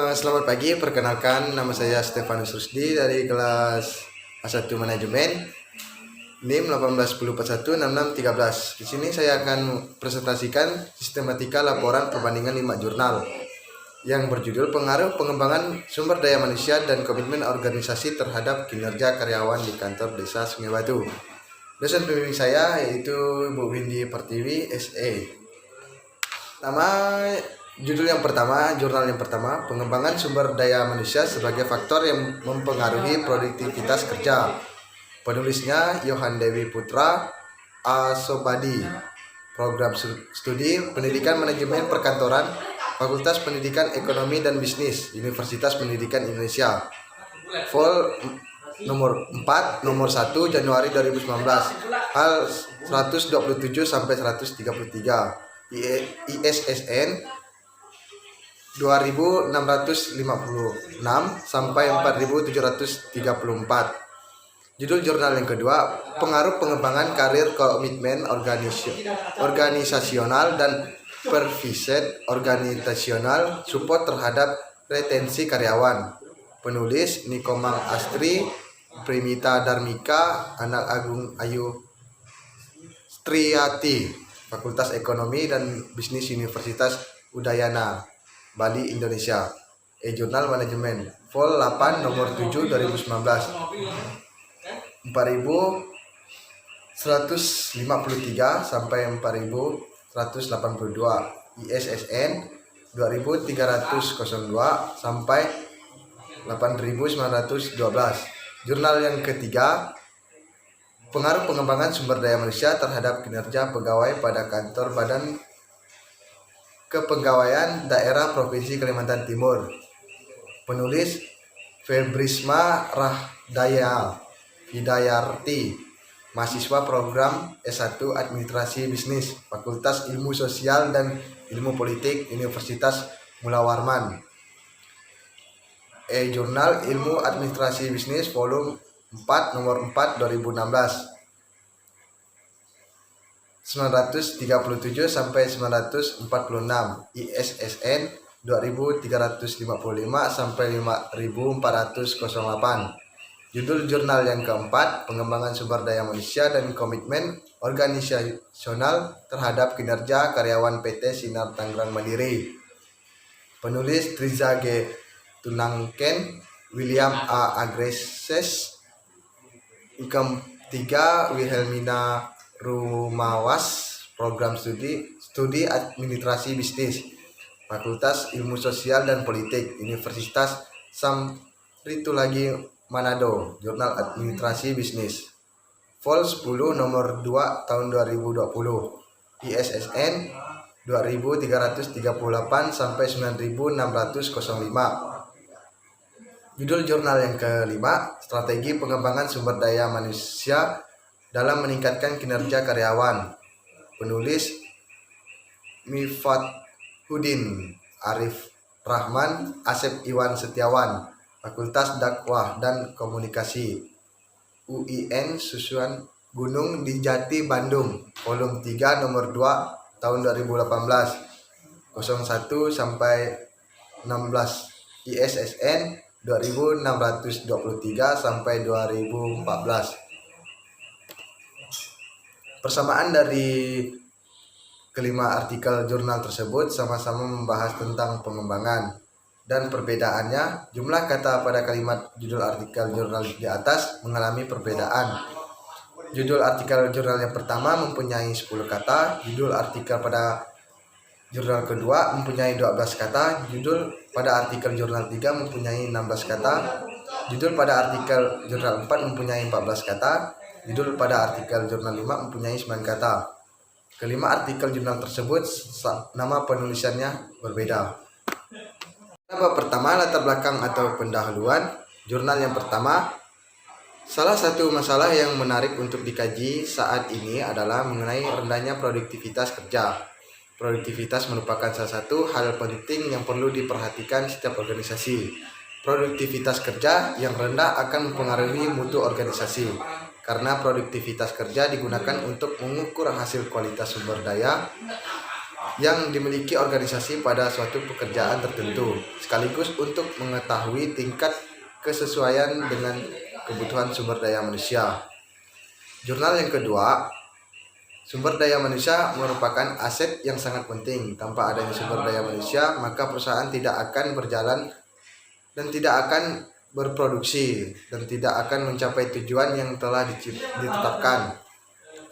Selamat pagi, perkenalkan nama saya Stefanus Rusdi dari kelas A1 Manajemen NIM 1810416613. Di sini saya akan presentasikan sistematika laporan perbandingan 5 jurnal yang berjudul Pengaruh Pengembangan Sumber Daya Manusia dan Komitmen Organisasi Terhadap Kinerja Karyawan di Kantor Desa Sungai Batu. Dosen pembimbing saya yaitu Bu Windy Pertiwi, SE. Jurnal yang pertama, pengembangan sumber daya manusia sebagai faktor yang mempengaruhi produktivitas kerja. Penulisnya Yohan Dewi Putra Asobadi. Program studi Pendidikan Manajemen Perkantoran, Fakultas Pendidikan Ekonomi dan Bisnis, Universitas Pendidikan Indonesia. Vol nomor 4, nomor 1 Januari 2019. Hal 127 sampai 133. ISSN 2656 sampai 4734. Judul jurnal yang kedua, Pengaruh Pengembangan Karir Komitmen Organisasional dan Perviset Organisasional Support Terhadap Retensi Karyawan. Penulis Nikomang Astri, Primita Darmika, Anak Agung Ayu Triati, Fakultas Ekonomi dan Bisnis Universitas Udayana, Bali, Indonesia. Jurnal Manajemen, Vol 8 nomor 7 2019. 4153 sampai 4182. ISSN 2302 sampai 8912. Jurnal yang ketiga, Pengaruh Pengembangan Sumber Daya Manusia Terhadap Kinerja Pegawai pada Kantor Badan Kepegawaian Daerah Provinsi Kalimantan Timur. Penulis Febrisma Rahdaya Hidayarti, mahasiswa program S1 Administrasi Bisnis, Fakultas Ilmu Sosial dan Ilmu Politik, Universitas Mula Warman. Jurnal Ilmu Administrasi Bisnis volume 4 nomor 4 2016. 937 sampai 946. ISSN 2355 sampai 5408. Judul jurnal yang keempat, Pengembangan Sumber Daya Manusia dan Komitmen Organisasional Terhadap Kinerja Karyawan PT Sinar Tangerang Mandiri. Penulis Triza G. Tunangken, William A. Agreses, Income 3 Wilhelmina Rumawas, Program Studi Administrasi Bisnis, Fakultas Ilmu Sosial dan Politik, Universitas Samritulagi Manado, Jurnal Administrasi Bisnis. Vol 10 nomor 2 tahun 2020. ISSN 2338 sampai 9605. Judul jurnal yang kelima, Strategi Pengembangan Sumber Daya Manusia dalam Meningkatkan Kinerja Karyawan. Penulis Mifat Hudin Arif Rahman, Asep Iwan Setiawan, Fakultas Dakwah dan Komunikasi, UIN Susuan Gunung di Jati, Bandung. Volume 3 nomor 2 tahun 2018. 01 sampai 16. ISSN 2623 sampai 2014. Persamaan dari kelima artikel jurnal tersebut sama-sama membahas tentang pengembangan, dan perbedaannya jumlah kata pada kalimat judul artikel jurnal di atas mengalami perbedaan. Judul artikel jurnal yang pertama mempunyai 10 kata, judul artikel pada jurnal kedua mempunyai 12 kata, judul pada artikel jurnal 3 mempunyai 16 kata, judul pada artikel jurnal 4 mempunyai 14 kata, judul pada artikel jurnal 5 mempunyai 9 kata. Kelima artikel jurnal tersebut nama penulisannya berbeda. Bab pertama, latar belakang atau pendahuluan. Jurnal yang pertama, salah satu masalah yang menarik untuk dikaji saat ini adalah mengenai rendahnya produktivitas kerja. Produktivitas merupakan salah satu hal penting yang perlu diperhatikan setiap organisasi. Produktivitas kerja yang rendah akan mempengaruhi mutu organisasi, karena produktivitas kerja digunakan untuk mengukur hasil kualitas sumber daya yang dimiliki organisasi pada suatu pekerjaan tertentu, sekaligus untuk mengetahui tingkat kesesuaian dengan kebutuhan sumber daya manusia. Jurnal yang kedua, sumber daya manusia merupakan aset yang sangat penting. Tanpa adanya sumber daya manusia, maka perusahaan tidak akan berjalan dan tidak akan berproduksi dan tidak akan mencapai tujuan yang telah ditetapkan.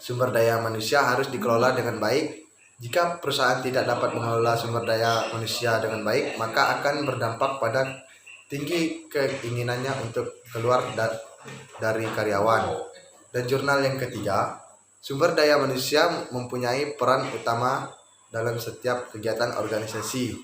Sumber daya manusia harus dikelola dengan baik. Jika perusahaan tidak dapat mengelola sumber daya manusia dengan baik, maka akan berdampak pada tinggi keinginannya untuk keluar dari karyawan. Dan jurnal yang ketiga, sumber daya manusia mempunyai peran utama dalam setiap kegiatan organisasi.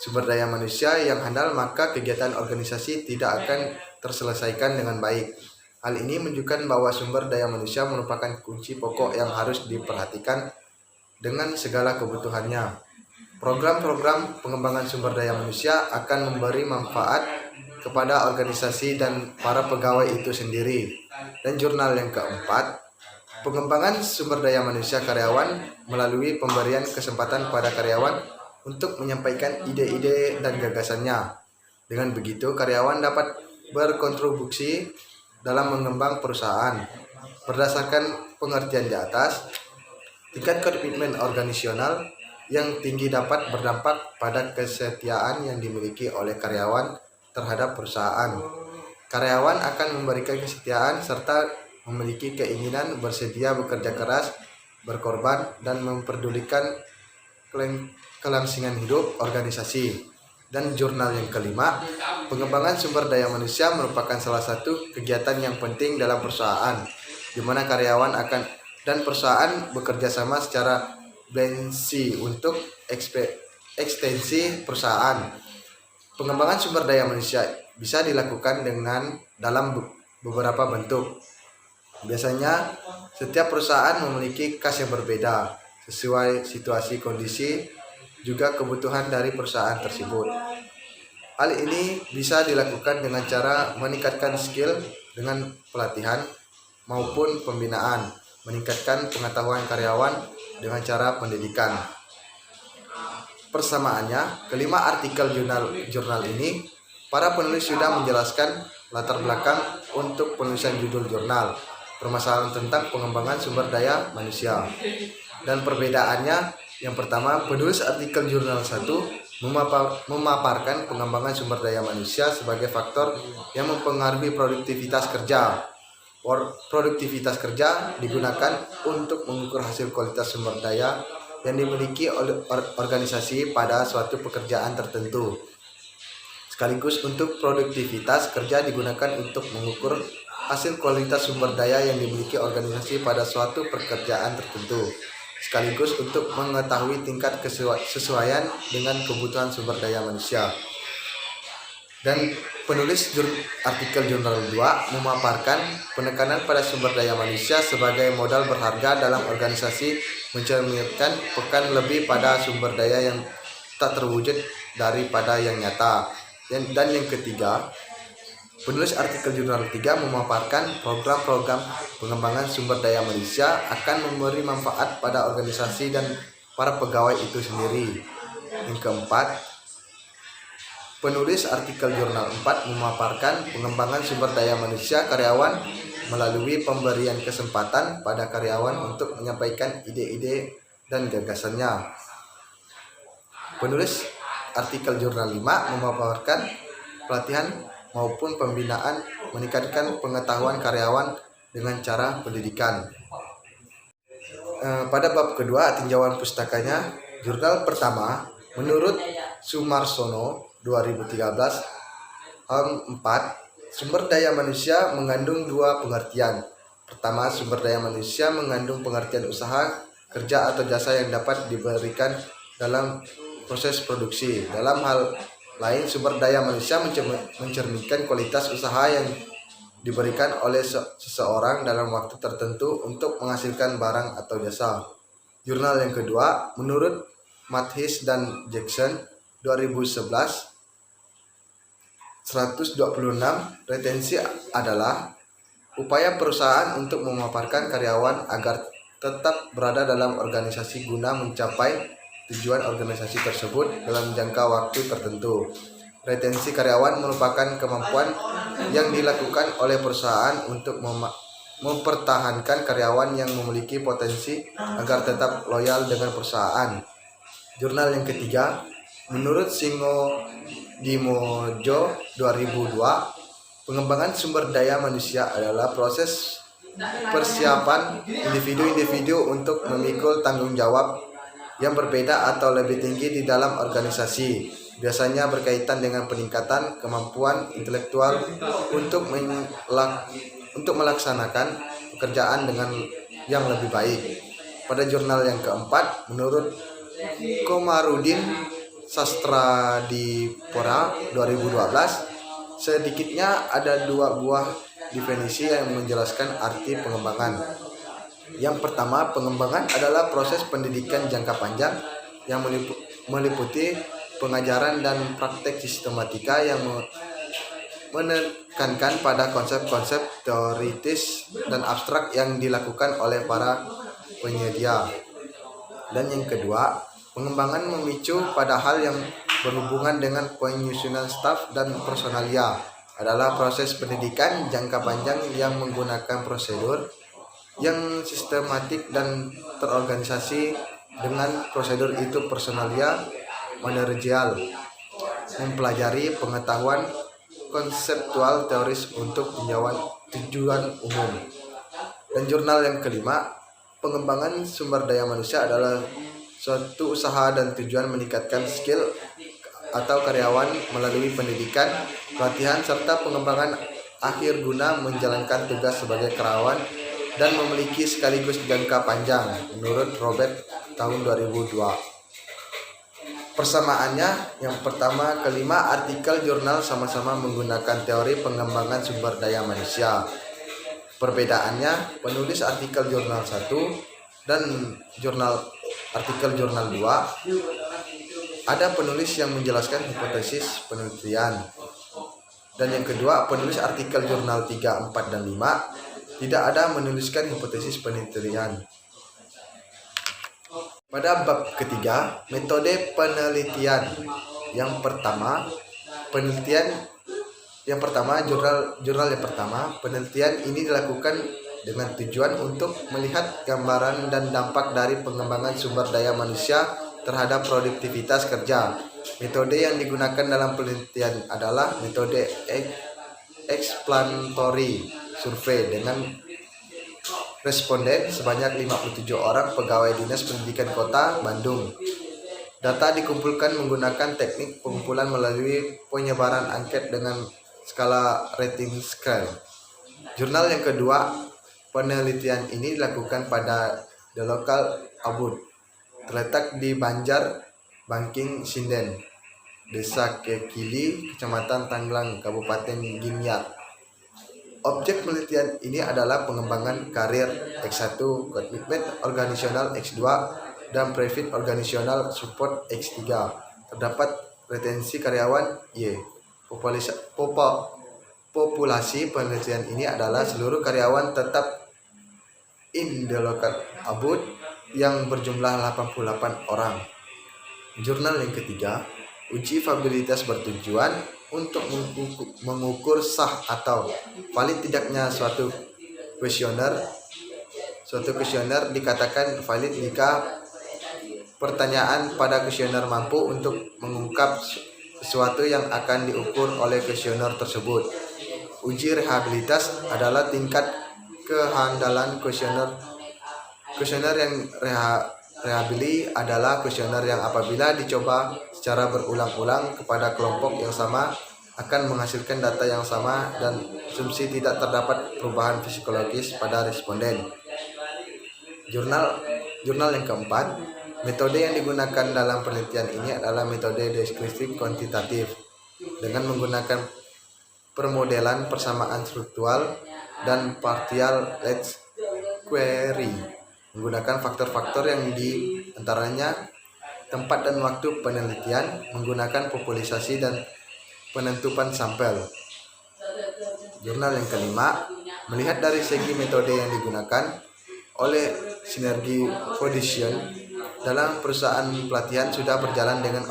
Sumber daya manusia yang handal, maka kegiatan organisasi tidak akan terselesaikan dengan baik. Hal ini menunjukkan bahwa sumber daya manusia merupakan kunci pokok yang harus diperhatikan dengan segala kebutuhannya. Program-program pengembangan sumber daya manusia akan memberi manfaat kepada organisasi dan para pegawai itu sendiri. Dan jurnal yang keempat, pengembangan sumber daya manusia karyawan melalui pemberian kesempatan pada karyawan untuk menyampaikan ide-ide dan gagasannya. Dengan begitu, karyawan dapat berkontribusi dalam mengembang perusahaan. Berdasarkan pengertian di atas, tingkat komitmen organisasional yang tinggi dapat berdampak pada kesetiaan yang dimiliki oleh karyawan terhadap perusahaan. Karyawan akan memberikan kesetiaan serta memiliki keinginan bersedia bekerja keras, berkorban, dan memperdulikan kelangsingan hidup organisasi. Dan jurnal yang kelima, pengembangan sumber daya manusia merupakan salah satu kegiatan yang penting dalam perusahaan, di mana karyawan dan perusahaan bekerja sama secara bersinergi untuk ekstensi perusahaan. Pengembangan sumber daya manusia bisa dilakukan dalam beberapa bentuk. Biasanya, setiap perusahaan memiliki khas yang berbeda sesuai situasi, kondisi, juga kebutuhan dari perusahaan tersebut. Hal ini bisa dilakukan dengan cara meningkatkan skill dengan pelatihan maupun pembinaan, meningkatkan pengetahuan karyawan dengan cara pendidikan. Persamaannya, kelima artikel jurnal ini, para penulis sudah menjelaskan latar belakang untuk penulisan judul jurnal, permasalahan tentang pengembangan sumber daya manusia. Dan perbedaannya, yang pertama, penulis artikel jurnal 1 memaparkan pengembangan sumber daya manusia sebagai faktor yang mempengaruhi produktivitas kerja. Produktivitas kerja digunakan untuk mengukur hasil kualitas sumber daya yang dimiliki oleh organisasi pada suatu pekerjaan tertentu. Sekaligus untuk produktivitas kerja digunakan untuk mengukur hasil kualitas sumber daya yang dimiliki organisasi pada suatu pekerjaan tertentu. Sekaligus untuk mengetahui tingkat kesesuaian dengan kebutuhan sumber daya manusia. Dan penulis artikel jurnal 2 memaparkan penekanan pada sumber daya manusia sebagai modal berharga dalam organisasi, mencerminkan pekan lebih pada sumber daya yang tak terwujud daripada yang nyata. Dan yang ketiga, penulis artikel jurnal 3 memaparkan program-program pengembangan sumber daya manusia akan memberi manfaat pada organisasi dan para pegawai itu sendiri. Yang keempat, penulis artikel jurnal 4 memaparkan pengembangan sumber daya manusia karyawan melalui pemberian kesempatan pada karyawan untuk menyampaikan ide-ide dan gagasannya. Penulis artikel jurnal 5 memaparkan pelatihan maupun pembinaan, meningkatkan pengetahuan karyawan dengan cara pendidikan. Pada bab kedua, tinjauan pustakanya, jurnal pertama, menurut Sumarsono 2013, halaman 4, sumber daya manusia mengandung dua pengertian. Pertama, sumber daya manusia mengandung pengertian usaha, kerja atau jasa yang dapat diberikan dalam proses produksi. Dalam hal lain, sumber daya manusia mencerminkan kualitas usaha yang diberikan oleh seseorang dalam waktu tertentu untuk menghasilkan barang atau jasa. Jurnal yang kedua, menurut Mathis dan Jackson 2011, 126, retensi adalah upaya perusahaan untuk memaparkan karyawan agar tetap berada dalam organisasi guna mencapai tujuan organisasi tersebut dalam jangka waktu tertentu. Retensi karyawan merupakan kemampuan yang dilakukan oleh perusahaan untuk mempertahankan karyawan yang memiliki potensi agar tetap loyal dengan perusahaan. Jurnal yang ketiga, menurut Singo Dimojo 2002, pengembangan sumber daya manusia adalah proses persiapan individu-individu untuk memikul tanggung jawab yang berbeda atau lebih tinggi di dalam organisasi, biasanya berkaitan dengan peningkatan kemampuan intelektual untuk melaksanakan pekerjaan dengan yang lebih baik. Pada jurnal yang keempat, menurut Komarudin Sastradipura 2012, sedikitnya ada 2 buah definisi yang menjelaskan arti pengembangan. Yang pertama, pengembangan adalah proses pendidikan jangka panjang yang meliputi pengajaran dan praktek sistematika yang menekankan pada konsep-konsep teoritis dan abstrak yang dilakukan oleh para penyedia. Dan yang kedua, pengembangan memicu pada hal yang berhubungan dengan penyusunan staf dan personalia adalah proses pendidikan jangka panjang yang menggunakan prosedur yang sistematik dan terorganisasi. Dengan prosedur itu personalia manajerial mempelajari pengetahuan konseptual teoris untuk tujuan umum. Dan jurnal yang kelima, pengembangan sumber daya manusia adalah suatu usaha dan tujuan meningkatkan skill atau karyawan melalui pendidikan, pelatihan, serta pengembangan akhir guna menjalankan tugas sebagai karyawan dan memiliki sekaligus jangka panjang, menurut Robert tahun 2002. Persamaannya, yang pertama, kelima artikel jurnal sama-sama menggunakan teori pengembangan sumber daya manusia. Perbedaannya, penulis artikel jurnal 1 dan artikel jurnal 2, ada penulis yang menjelaskan hipotesis penelitian. Dan yang kedua, penulis artikel jurnal 3, 4, dan 5 tidak ada menuliskan hipotesis penelitian. Pada bab ketiga, metode penelitian. Yang pertama, jurnal yang pertama, penelitian ini dilakukan dengan tujuan untuk melihat gambaran dan dampak dari pengembangan sumber daya manusia terhadap produktivitas kerja. Metode yang digunakan dalam penelitian adalah metode explanatory survei dengan responden sebanyak 57 orang pegawai Dinas Pendidikan Kota Bandung. Data dikumpulkan menggunakan teknik pengumpulan melalui penyebaran angket dengan skala rating scale. Jurnal yang kedua, penelitian ini dilakukan pada The Local Abud, terletak di Banjar, Bangking Sinden, Desa Kekili, Kecamatan Tanglang, Kabupaten Gianyar. Objek penelitian ini adalah pengembangan karir X1, Commitment Organisasional X2, dan Profit Organisasional Support X3. Terdapat retensi karyawan Y. Populasi penelitian ini adalah seluruh karyawan tetap in the local abud yang berjumlah 88 orang. Jurnal yang ketiga, uji validtas bertujuan untuk mengukur sah atau valid tidaknya suatu kuesioner. Suatu kuesioner dikatakan valid jika pertanyaan pada kuesioner mampu untuk mengungkap sesuatu yang akan diukur oleh kuesioner tersebut. Uji rehabilitas adalah tingkat kehandalan kuesioner. Kuesioner yang rehabilitasi adalah kuesioner yang apabila dicoba secara berulang-ulang kepada kelompok yang sama akan menghasilkan data yang sama dan asumsi tidak terdapat perubahan psikologis pada responden. Jurnal yang keempat, metode yang digunakan dalam penelitian ini adalah metode deskriptif kuantitatif dengan menggunakan permodelan persamaan struktural dan partial least query, menggunakan faktor-faktor yang di antaranya tempat dan waktu penelitian, menggunakan populasi dan penentuan sampel. Jurnal yang kelima, melihat dari segi metode yang digunakan oleh sinergi Foundation dalam perusahaan pelatihan sudah berjalan dengan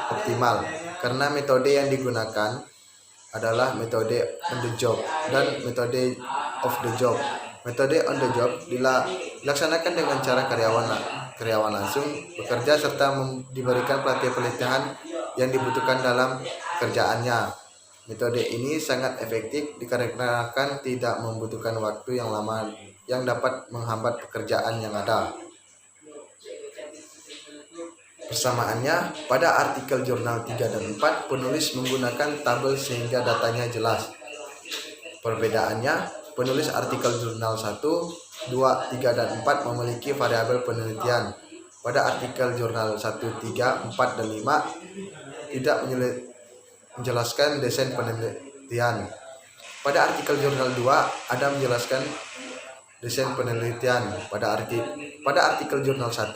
optimal karena metode yang digunakan adalah metode on the job dan metode off the job. Metode on the job dilaksanakan dengan cara karyawan langsung bekerja serta diberikan pelatihan yang dibutuhkan dalam kerjaannya. Metode ini sangat efektif dikarenakan tidak membutuhkan waktu yang lama yang dapat menghambat pekerjaan yang ada. Persamaannya, pada artikel jurnal 3 dan 4, penulis menggunakan tabel sehingga datanya jelas. Perbedaannya, penulis artikel jurnal 1, 2, 3, dan 4 memiliki variabel penelitian. Pada artikel jurnal 1, 3, 4, dan 5 tidak menjelaskan desain penelitian. Pada artikel jurnal 2 ada menjelaskan desain penelitian. Pada artikel jurnal 1,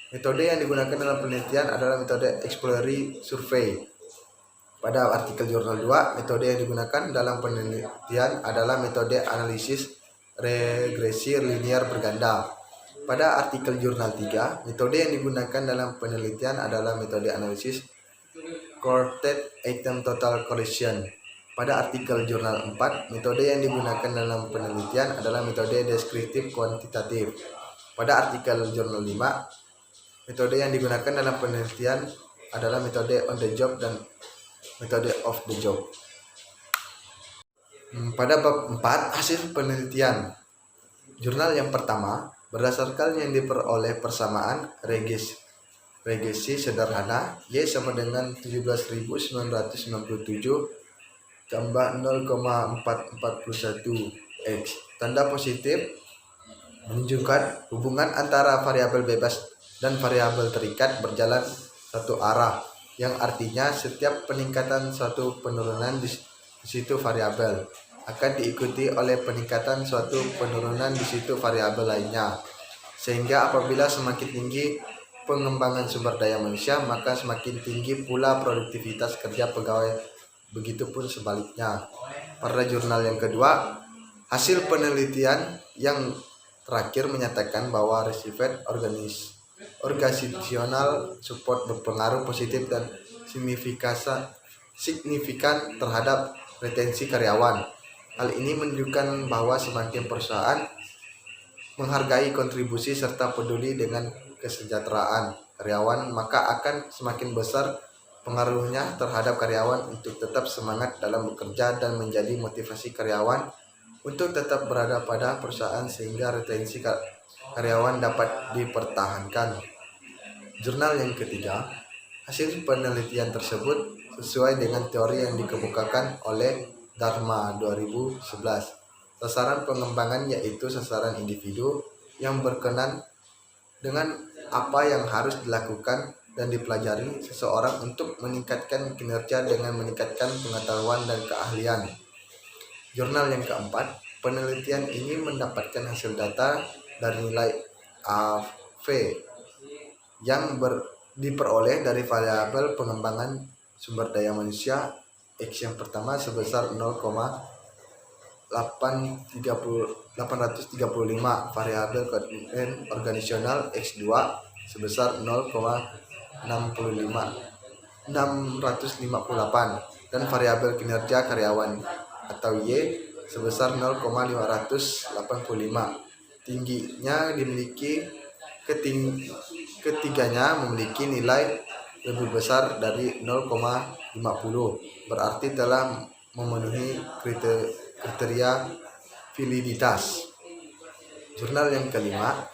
metode yang digunakan dalam penelitian adalah metode exploratory survey. Pada artikel jurnal 2, metode yang digunakan dalam penelitian adalah metode analisis regresi linear berganda. Pada artikel jurnal 3, metode yang digunakan dalam penelitian adalah metode analisis cohorted item total correlation. Pada artikel jurnal 4, metode yang digunakan dalam penelitian adalah metode deskriptif kuantitatif. Pada artikel jurnal 5, metode yang digunakan dalam penelitian adalah metode on the job dan metode off the job. Pada bab 4, hasil penelitian. Jurnal yang pertama, berdasarkan yang diperoleh persamaan regresi sederhana Y sama dengan 17.997 tambah 0,441 X. Tanda positif menunjukkan hubungan antara variabel bebas dan variabel terikat berjalan satu arah, yang artinya setiap peningkatan suatu penurunan di situ variabel akan diikuti oleh peningkatan suatu penurunan di situ variabel lainnya, sehingga apabila semakin tinggi pengembangan sumber daya manusia, maka semakin tinggi pula produktivitas kerja pegawai, begitupun sebaliknya. Pada jurnal yang kedua, hasil penelitian yang terakhir menyatakan bahwa received organizational support berpengaruh positif dan signifikan terhadap retensi karyawan. Hal ini menunjukkan bahwa semakin perusahaan menghargai kontribusi serta peduli dengan kesejahteraan karyawan, maka akan semakin besar pengaruhnya terhadap karyawan untuk tetap semangat dalam bekerja dan menjadi motivasi karyawan untuk tetap berada pada perusahaan sehingga retensi karyawan dapat dipertahankan. Jurnal yang ketiga, hasil penelitian tersebut sesuai dengan teori yang dikemukakan oleh Dharma 2011. Sasaran pengembangan yaitu sasaran individu yang berkenan dengan apa yang harus dilakukan dan dipelajari seseorang untuk meningkatkan kinerja dengan meningkatkan pengetahuan dan keahlian. Jurnal yang keempat, penelitian ini mendapatkan hasil data dari nilai AV yang diperoleh dari variabel pengembangan sumber daya manusia X yang pertama sebesar 0,835, variabel koefisien organisasional X2 sebesar 0,658 dan variabel kinerja karyawan atau Y sebesar 0,585. Tingginya dimiliki ketiganya memiliki nilai lebih besar dari 0,50, berarti telah memenuhi kriteria validitas. Jurnal yang kelima,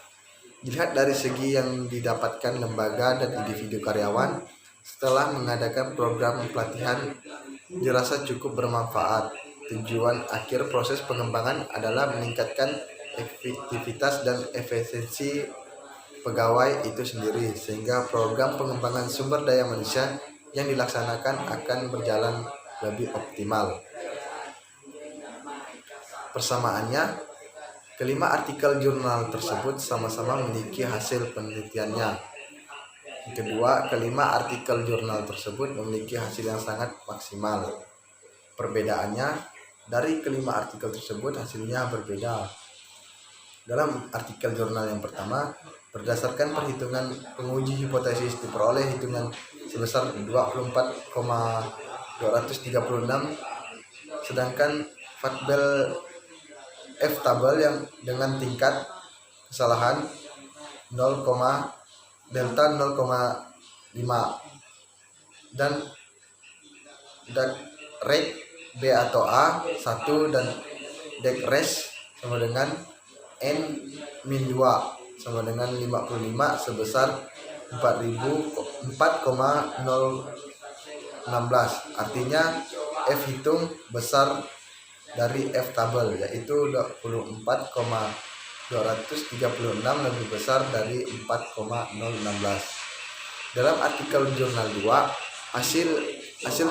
dilihat dari segi yang didapatkan lembaga dan individu karyawan setelah mengadakan program pelatihan dirasa cukup bermanfaat. Tujuan akhir proses pengembangan adalah meningkatkan efektivitas dan efisiensi pegawai itu sendiri, sehingga program pengembangan sumber daya manusia yang dilaksanakan akan berjalan lebih optimal. Persamaannya, kelima artikel jurnal tersebut sama-sama memiliki hasil penelitiannya. Kedua, kelima artikel jurnal tersebut memiliki hasil yang sangat maksimal. Perbedaannya, dari kelima artikel tersebut hasilnya berbeda. Dalam artikel jurnal yang pertama, Berdasarkan perhitungan penguji hipotesis diperoleh hitungan sebesar 24,236, sedangkan fakbel F-tabel yang dengan tingkat kesalahan 0, delta 0,5 dan rate B atau A 1 dan res sama dengan N-2 sama dengan 55 sebesar 4,016. Artinya F hitung besar dari F tabel, yaitu 24,236 lebih besar dari 4,016. Dalam artikel jurnal 2, hasil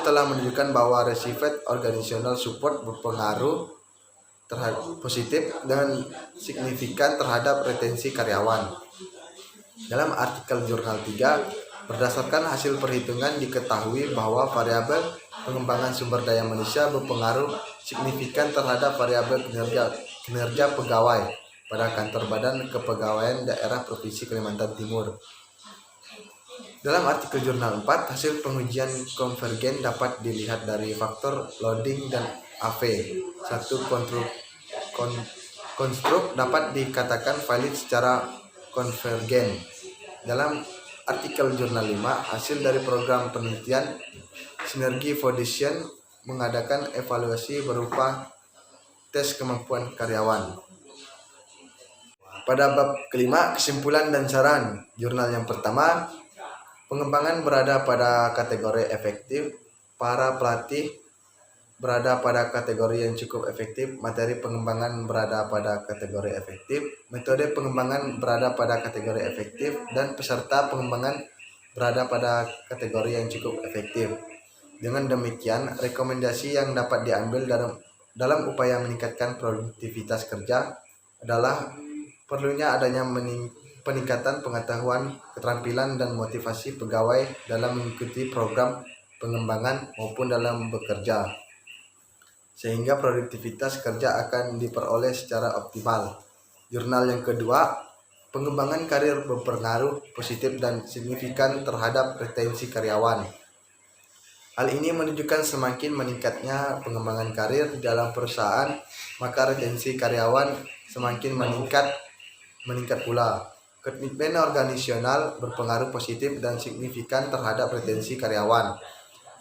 telah menunjukkan bahwa received organizational support berpengaruh terhadap positif dan signifikan terhadap retensi karyawan. Dalam artikel jurnal 3, berdasarkan hasil perhitungan diketahui bahwa variabel pengembangan sumber daya manusia berpengaruh signifikan terhadap variabel kinerja pegawai pada kantor Badan Kepegawaian Daerah Provinsi Kalimantan Timur. Dalam artikel jurnal 4, hasil pengujian konvergen dapat dilihat dari faktor loading dan AV. Satu konstruk dapat dikatakan valid secara konvergen. Dalam artikel jurnal 5, hasil dari program penelitian Synergy Foundation mengadakan evaluasi berupa tes kemampuan karyawan. Pada bab kelima, kesimpulan dan saran. Jurnal yang pertama, pengembangan berada pada kategori efektif, para pelatih berada pada kategori yang cukup efektif, materi pengembangan berada pada kategori efektif, metode pengembangan berada pada kategori efektif, dan peserta pengembangan berada pada kategori yang cukup efektif. Dengan demikian, rekomendasi yang dapat diambil dalam upaya meningkatkan produktivitas kerja adalah perlunya adanya peningkatan pengetahuan, keterampilan, dan motivasi pegawai dalam mengikuti program pengembangan maupun dalam bekerja, sehingga produktivitas kerja akan diperoleh secara optimal. Jurnal yang kedua, pengembangan karir berpengaruh positif dan signifikan terhadap retensi karyawan. Hal ini menunjukkan semakin meningkatnya pengembangan karir di dalam perusahaan, maka retensi karyawan semakin meningkat pula. Komitmen organisasional berpengaruh positif dan signifikan terhadap retensi karyawan.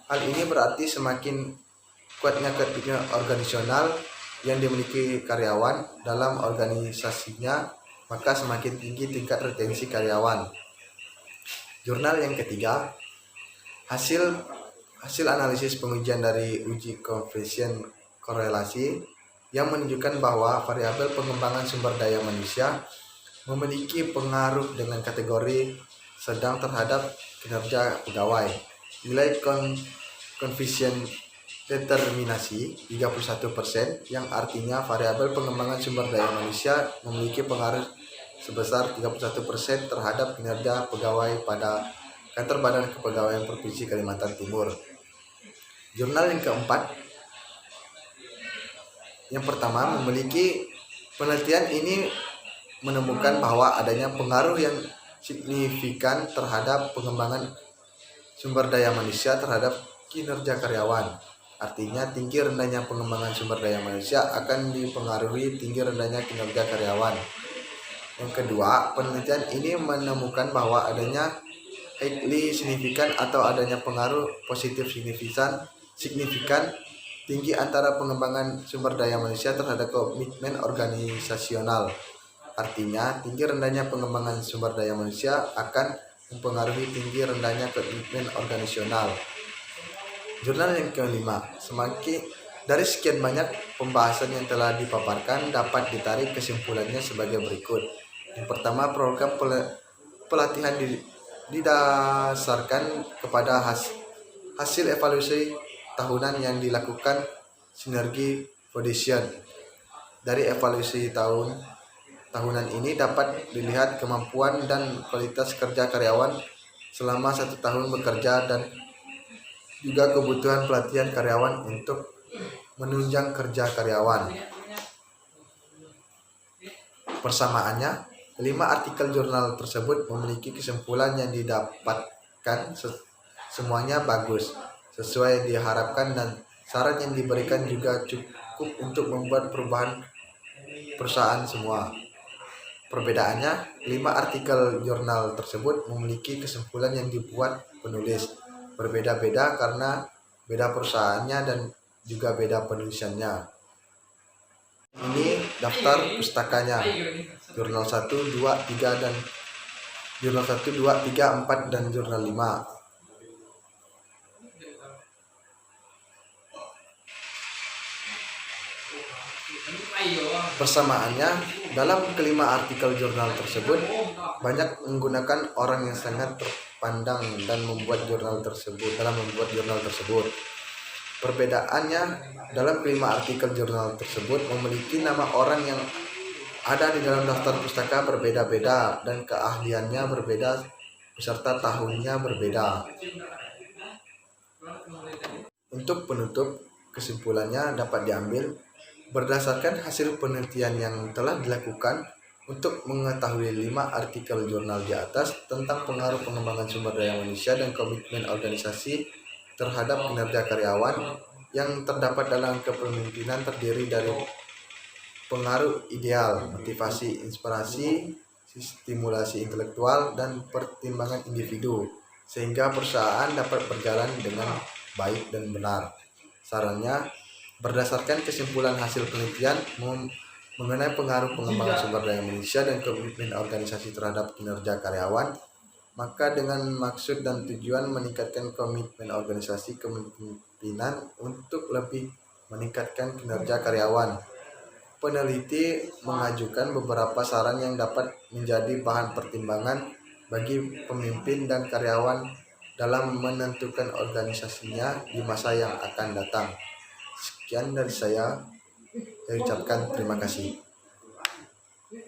Hal ini berarti semakin kuatnya komitmen organisasional yang dimiliki karyawan dalam organisasinya, maka semakin tinggi tingkat retensi karyawan. Jurnal yang ketiga, hasil analisis pengujian dari uji koefisien korelasi yang menunjukkan bahwa variabel pengembangan sumber daya manusia memiliki pengaruh dengan kategori sedang terhadap kinerja pegawai. Nilai koefisien determinasi 31%, yang artinya variabel pengembangan sumber daya manusia memiliki pengaruh sebesar 31% terhadap kinerja pegawai pada Kantor Badan Kepegawaian Provinsi Kalimantan Timur. Jurnal yang keempat, yang pertama, memiliki penelitian ini menemukan bahwa adanya pengaruh yang signifikan terhadap pengembangan sumber daya manusia terhadap kinerja karyawan. Artinya tinggi rendahnya pengembangan sumber daya manusia akan dipengaruhi tinggi rendahnya kinerja karyawan. Yang kedua, penelitian ini menemukan bahwa adanya highly signifikan atau adanya pengaruh positif signifikan tinggi antara pengembangan sumber daya manusia terhadap komitmen organisasional. Artinya, tinggi rendahnya pengembangan sumber daya manusia akan mempengaruhi tinggi rendahnya komitmen organisasional. Jurnal yang kelima, dari sekian banyak pembahasan yang telah dipaparkan dapat ditarik kesimpulannya sebagai berikut. Yang pertama, program pelatihan didasarkan kepada hasil evaluasi tahunan yang dilakukan Synergy Foundation. Dari evaluasi tahunan ini dapat dilihat kemampuan dan kualitas kerja karyawan selama 1 tahun bekerja dan juga kebutuhan pelatihan karyawan untuk menunjang kerja karyawan. Persamaannya, Kelima artikel jurnal tersebut memiliki kesimpulan yang didapatkan semuanya bagus, sesuai diharapkan, dan saran yang diberikan juga cukup untuk membuat perubahan perusahaan semua. Perbedaannya, 5 artikel jurnal tersebut memiliki kesimpulan yang dibuat penulis berbeda-beda karena beda perusahaannya dan juga beda penulisannya. Ini daftar pustakanya. Jurnal 1, 2, 3 dan jurnal 1, 2, 3, 4 dan jurnal 5. Persamaannya, dalam kelima artikel jurnal tersebut banyak menggunakan orang yang sangat terpandang dan membuat jurnal tersebut. Perbedaannya, dalam kelima artikel jurnal tersebut memiliki nama orang yang ada di dalam daftar pustaka berbeda-beda dan keahliannya berbeda beserta tahunnya berbeda. Untuk penutup, kesimpulannya dapat diambil berdasarkan hasil penelitian yang telah dilakukan untuk mengetahui 5 artikel jurnal di atas tentang pengaruh pengembangan sumber daya manusia dan komitmen organisasi terhadap kinerja karyawan yang terdapat dalam kepemimpinan terdiri dari pengaruh ideal, motivasi, inspirasi, stimulasi intelektual, dan pertimbangan individu, sehingga perusahaan dapat berjalan dengan baik dan benar. Sarannya, berdasarkan kesimpulan hasil penelitian mengenai pengaruh pengembangan sumber daya manusia dan komitmen organisasi terhadap kinerja karyawan, maka dengan maksud dan tujuan meningkatkan komitmen organisasi kepemimpinan untuk lebih meningkatkan kinerja karyawan, peneliti mengajukan beberapa saran yang dapat menjadi bahan pertimbangan bagi pemimpin dan karyawan dalam menentukan organisasinya di masa yang akan datang. Sekian dari saya ucapkan terima kasih.